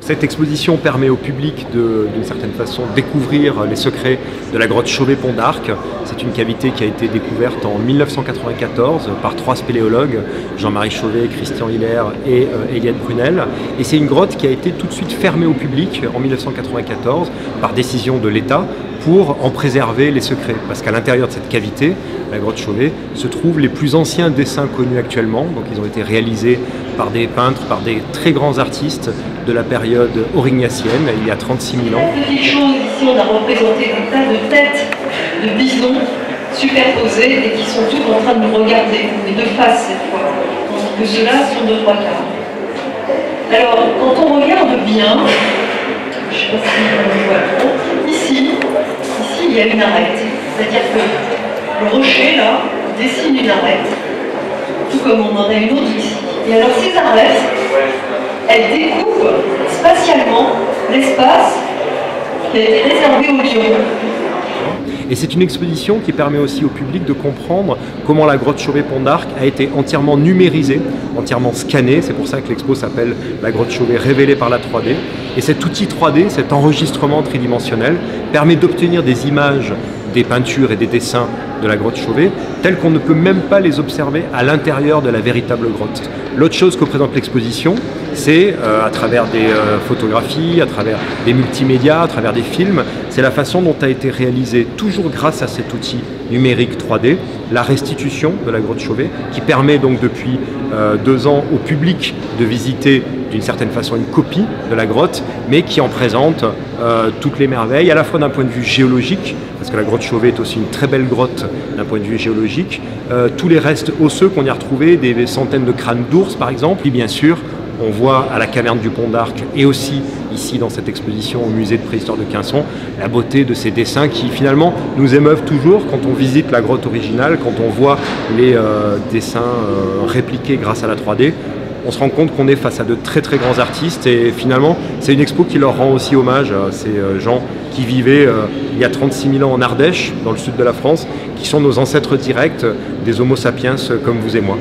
Cette exposition permet au public d'une certaine façon découvrir les secrets de la grotte Chauvet-Pont d'Arc. C'est une cavité qui a été découverte en 1994 par 3 spéléologues, Jean-Marie Chauvet, Christian Hiller et Eliette Brunel. Et c'est une grotte qui a été tout de suite fermée au public en 1994 par décision de l'État pour en préserver les secrets. Parce qu'à l'intérieur de cette cavité, la grotte Chauvet, se trouvent les plus anciens dessins connus actuellement. Donc ils ont été réalisés par des peintres, par des très grands artistes de la période aurignacienne, il y a 36 000 ans. Petite chose, ici on a représenté des tas de têtes de bisons superposées et qui sont toutes en train de nous regarder, mais de face cette fois, tandis que ceux-là sont de 3 quarts. Alors, quand on regarde bien, je ne sais pas si on voit trop, ici il y a une arête, c'est-à-dire que le rocher là dessine une arête, tout comme on en a une autre ici. Et alors ces arêtes, elles découpent spatialement l'espace qui a été réservé aux lions. Et c'est une exposition qui permet aussi au public de comprendre comment la grotte Chauvet-Pont d'Arc a été entièrement numérisée, entièrement scannée. C'est pour ça que l'expo s'appelle la grotte Chauvet révélée par la 3D. Et cet outil 3D, cet enregistrement tridimensionnel, permet d'obtenir des images des peintures et des dessins de la grotte Chauvet, tels qu'on ne peut même pas les observer à l'intérieur de la véritable grotte. L'autre chose que présente l'exposition, c'est à travers des photographies, à travers des multimédias, à travers des films, c'est la façon dont a été réalisée, toujours grâce à cet outil numérique 3D, la restitution de la grotte Chauvet, qui permet donc depuis 2 ans au public de visiter d'une certaine façon une copie de la grotte, mais qui en présente toutes les merveilles, à la fois d'un point de vue géologique, parce que la grotte Chauvet est aussi une très belle grotte d'un point de vue géologique, tous les restes osseux qu'on y a retrouvés, des centaines de crânes d'ours par exemple, puis bien sûr, on voit à la caverne du Pont d'Arc et aussi ici dans cette exposition au musée de préhistoire de Quinçon la beauté de ces dessins qui finalement nous émeuvent toujours quand on visite la grotte originale, quand on voit les dessins répliqués grâce à la 3D. On se rend compte qu'on est face à de très très grands artistes et finalement c'est une expo qui leur rend aussi hommage à ces gens qui vivaient il y a 36 000 ans en Ardèche, dans le sud de la France, qui sont nos ancêtres directs des Homo sapiens comme vous et moi.